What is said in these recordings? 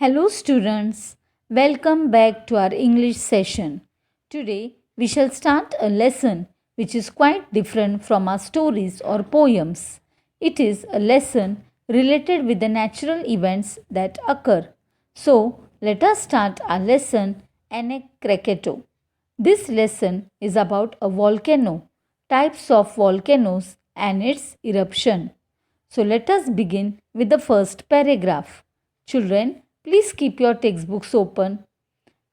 Hello, students. Welcome back to our English session. Today, we shall start a lesson which is quite different from our stories or poems. It is a lesson related with the natural events that occur. So, let us start our lesson Ene Krakatoa. This lesson is about a volcano, types of volcanoes, and its eruption. So let us begin with the first paragraph. Children, please keep your textbooks open.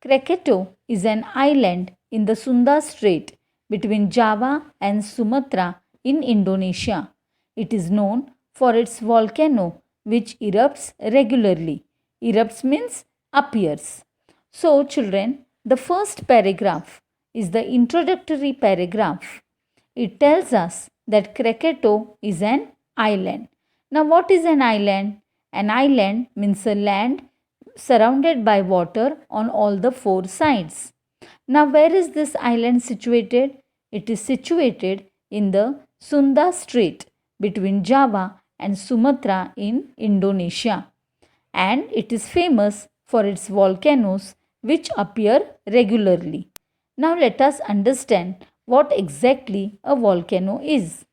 Krakatoa is an island in the Sunda Strait between Java and Sumatra in Indonesia. It is known for its volcano which erupts regularly. Erupts means appears. So, children, the first paragraph is the introductory paragraph. It tells us that Krakatoa is an island. Now, what is an island? An island means a land surrounded by water on all the four sides. Now, where is this island situated? It is situated in the Sunda Strait between Java and Sumatra in Indonesia. And it is famous for its volcanoes which appear regularly. Now, let us understand what exactly a volcano is.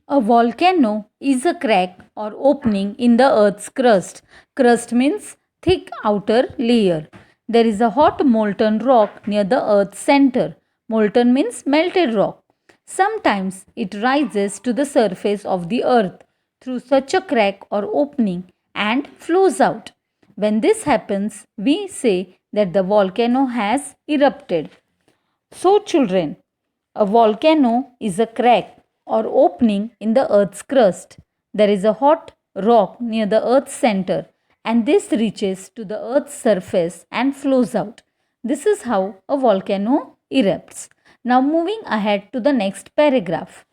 A volcano is a crack or opening in the earth's crust. Crust means thick outer layer. There is a hot molten rock near the earth's center. Molten means melted rock. Sometimes it rises to the surface of the earth through such a crack or opening and flows out. When this happens, we say that the volcano has erupted. So, children, a volcano is a crack or opening in the earth's crust. There is a hot rock near the earth's center, and this reaches to the earth's surface and flows out. This is how a volcano erupts. Now, moving ahead to the next paragraph.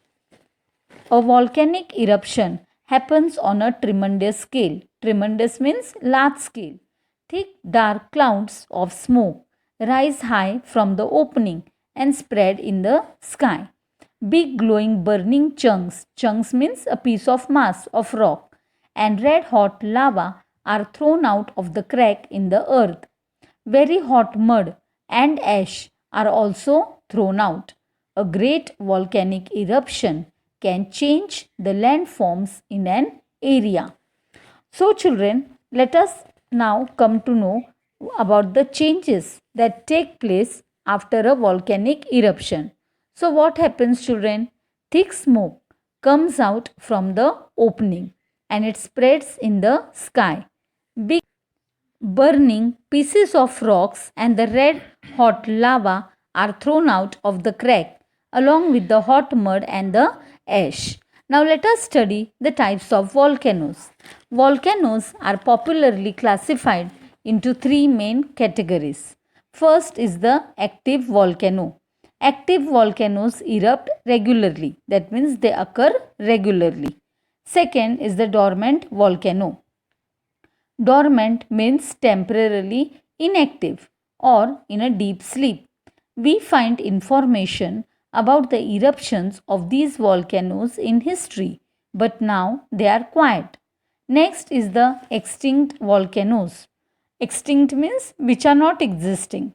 A volcanic eruption happens on a tremendous scale. Tremendous means large scale. Thick dark clouds of smoke rise high from the opening and spread in the sky. Big glowing burning chunks means a piece of mass of rock, and red hot lava are thrown out of the crack in the earth. Very hot mud and ash are also thrown out. A great volcanic eruption can change the landforms in an area. So, children, let us now come to know about the changes that take place after a volcanic eruption. So, what happens, children? Thick smoke comes out from the opening and it spreads in the sky. Big burning pieces of rocks and the red hot lava are thrown out of the crack along with the hot mud and the ash. Now let us study the types of volcanoes. Volcanoes are popularly classified into three main categories. First is the active volcano. Active volcanoes erupt regularly, that means they occur regularly. Second is the dormant volcano. Dormant means temporarily inactive or in a deep sleep. We find information about the eruptions of these volcanoes in history, but now they are quiet. Next is the extinct volcanoes. Extinct means which are not existing.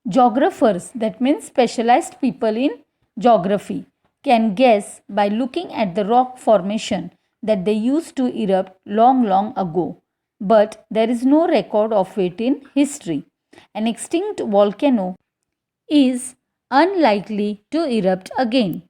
Geographers, that means specialized people in geography, can guess by looking at the rock formation that they used to erupt long ago. But there is no record of it in history. An extinct volcano is unlikely to erupt again.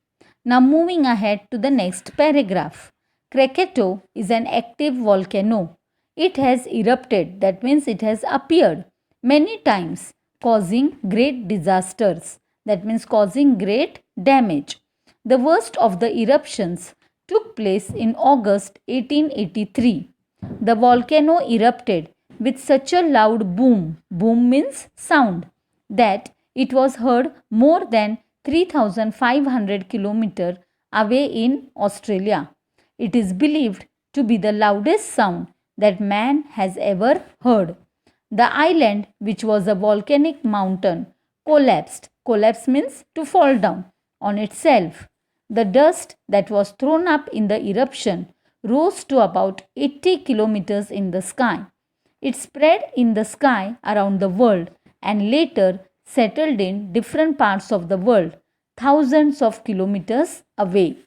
Now, moving ahead to the next paragraph. Krakatoa is an active volcano. It has erupted, that means it has appeared many times, causing great disasters, that means causing great damage. The worst of the eruptions took place in August 1883. The volcano erupted with such a loud boom means sound, that it was heard more than 3,500 kilometers away in Australia. It is believed to be the loudest sound that man has ever heard. The island, which was a volcanic mountain, collapsed. Collapse means to fall down on itself. The dust that was thrown up in the eruption rose to about 80 kilometers in the sky. It spread in the sky around the world and later settled in different parts of the world, thousands of kilometers away.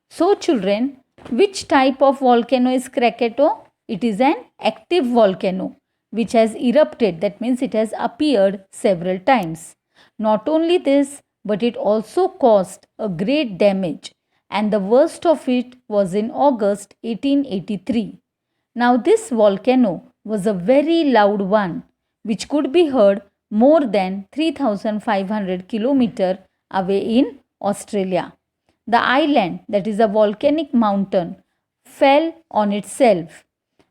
So, children, which type of volcano is Krakatoa? It is an active volcano which has erupted, that means it has appeared several times. Not only this, but it also caused a great damage, and the worst of it was in August 1883. Now, this volcano was a very loud one which could be heard more than 3,500 kilometers away in Australia. The island, that is a volcanic mountain, fell on itself.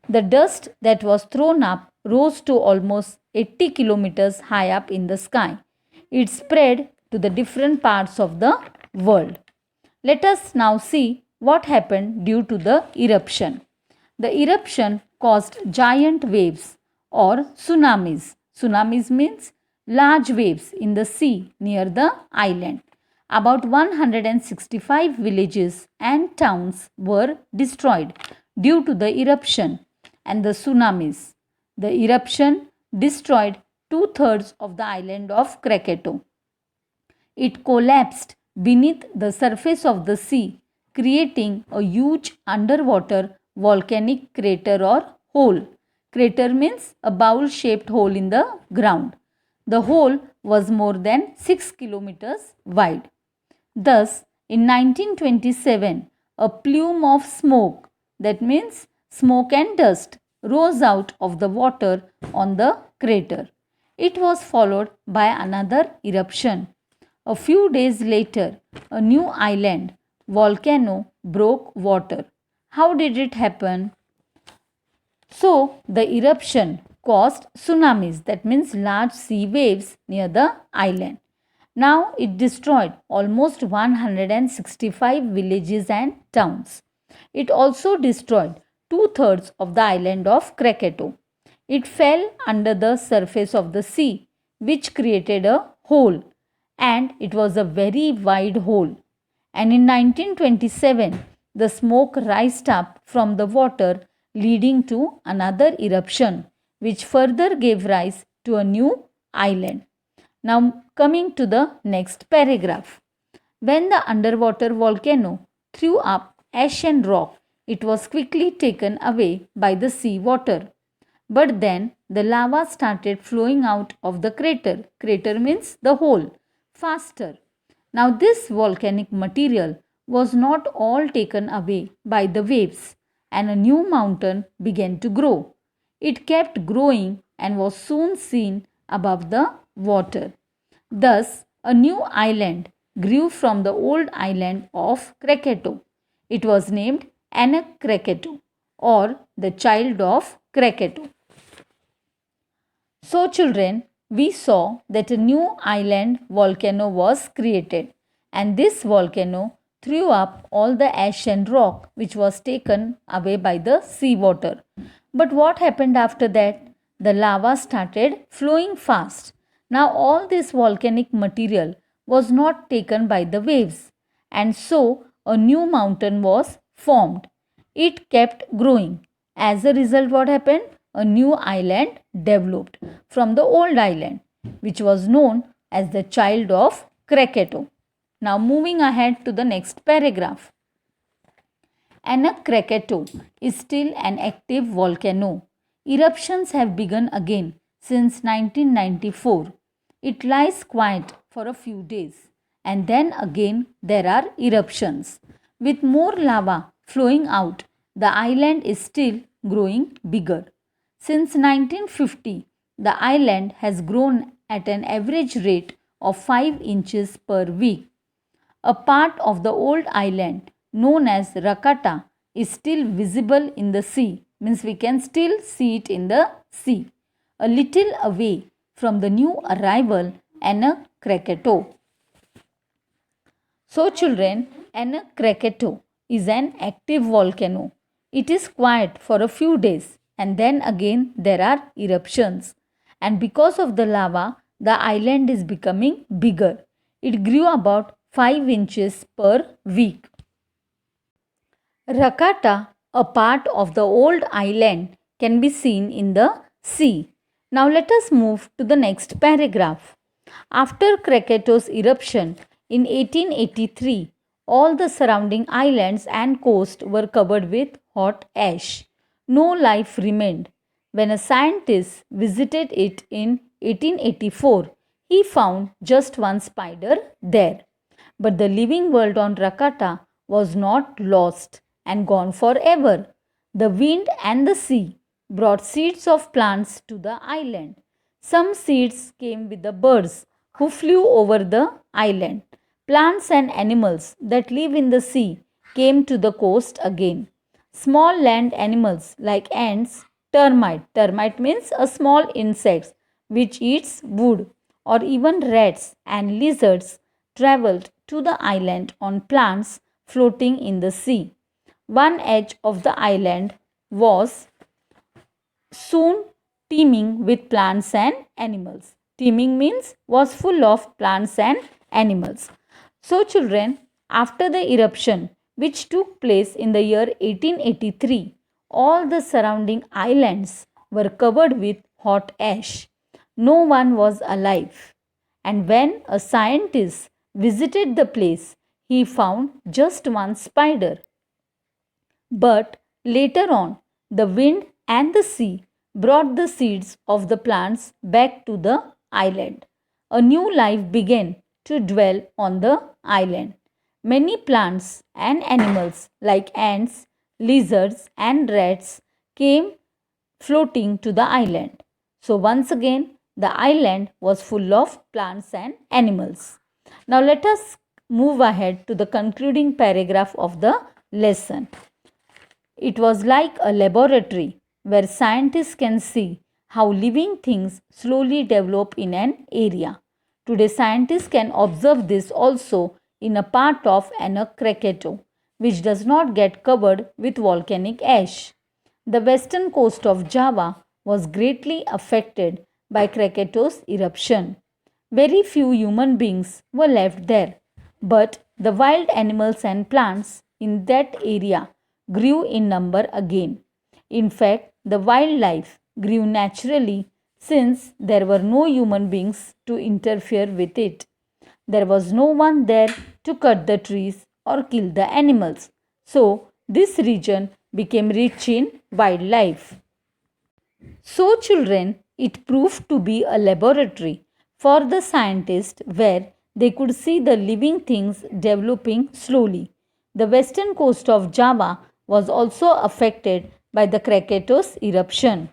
The dust that was thrown up rose to almost 80 kilometers high up in the sky. It spread to the different parts of the world. Let us now see what happened due to the eruption. The eruption caused giant waves or tsunamis. Tsunamis means large waves in the sea near the island. About 165 villages and towns were destroyed due to the eruption and the tsunamis. The eruption destroyed two-thirds of the island of Krakatoa. It collapsed beneath the surface of the sea, creating a huge underwater volcanic crater or hole. Crater means a bowl-shaped hole in the ground. The hole was more than 6 kilometers wide. Thus, in 1927, a plume of smoke, that means smoke and dust, rose out of the water on the crater. It was followed by another eruption. A few days later, a new island, volcano, broke water. How did it happen? So, the eruption caused tsunamis, that means large sea waves near the island. Now, it destroyed almost 165 villages and towns. It also destroyed two-thirds of the island of Krakatoa. It fell under the surface of the sea, which created a hole, and it was a very wide hole. And in 1927, the smoke rised up from the water, leading to another eruption, which further gave rise to a new island. Now, coming to the next paragraph. When the underwater volcano threw up ash and rock, it was quickly taken away by the sea water. But then the lava started flowing out of the crater. Crater means the hole, faster. Now, this volcanic material was not all taken away by the waves, and a new mountain began to grow. It kept growing and was soon seen above the water. Thus, a new island grew from the old island of Krakatoa. It was named Anak Krakatoa, or the child of Krakatoa. So, children, we saw that a new island volcano was created, and this volcano threw up all the ash and rock which was taken away by the seawater. But what happened after that? The lava started flowing fast. Now, all this volcanic material was not taken by the waves, and so a new mountain was formed. It kept growing. As a result, what happened? A new island developed from the old island, which was known as the child of Krakatoa. Now, moving ahead to the next paragraph. Anak Krakatoa is still an active volcano. Eruptions have begun again since 1994. It lies quiet for a few days, and then again there are eruptions. With more lava flowing out, the island is still growing bigger. Since 1950, the island has grown at an average rate of 5 inches per week. A part of the old island known as Rakata is still visible in the sea, means we can still see it in the sea, a little away from the new arrival Anak Krakatoa. So, children, Anak Krakatoa is an active volcano. It is quiet for a few days, and then again there are eruptions. And because of the lava, the island is becoming bigger. It grew about 5 inches per week. Rakata, a part of the old island, can be seen in the sea. Now let us move to the next paragraph. After Krakatoa's eruption in 1883, all the surrounding islands and coast were covered with hot ash. No life remained. When a scientist visited it in 1884, he found just one spider there. But the living world on Rakata was not lost and gone forever. The wind and the sea brought seeds of plants to the island. Some seeds came with the birds who flew over the island. Plants and animals that live in the sea came to the coast again. Small land animals like ants, termite means a small insect which eats wood, or even rats and lizards traveled to the island on plants floating in the sea. One edge of the island was soon teeming with plants and animals. Teeming means was full of plants and animals. So, children, after the eruption which took place in the year 1883, all the surrounding islands were covered with hot ash. No one was alive. And when a scientist visited the place, he found just one spider. But later on, the wind and the sea brought the seeds of the plants back to the island. A new life began to dwell on the island. Many plants and animals like ants, lizards, and rats came floating to the island. So, once again, the island was full of plants and animals. Now, let us move ahead to the concluding paragraph of the lesson. It was like a laboratory where scientists can see how living things slowly develop in an area. Today, scientists can observe this also in a part of Krakatoa, which does not get covered with volcanic ash. The western coast of Java was greatly affected by Krakatoa's eruption. Very few human beings were left there, but the wild animals and plants in that area grew in number again. In fact, the wildlife grew naturally since there were no human beings to interfere with it. There was no one there to cut the trees or kill the animals. So, this region became rich in wildlife. So, children, it proved to be a laboratory for the scientists where they could see the living things developing slowly. The western coast of Java was also affected by the Krakatoa's eruption.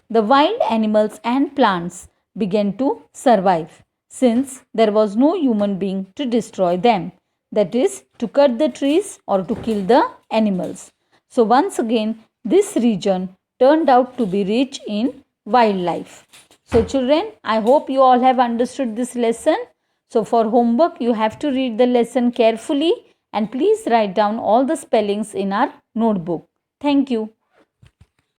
The wild animals and plants began to survive since there was no human being to destroy them, that is, to cut the trees or to kill the animals. So, once again, this region turned out to be rich in wildlife. So, children, I hope you all have understood this lesson. So, for homework, you have to read the lesson carefully and please write down all the spellings in our notebook. Thank you.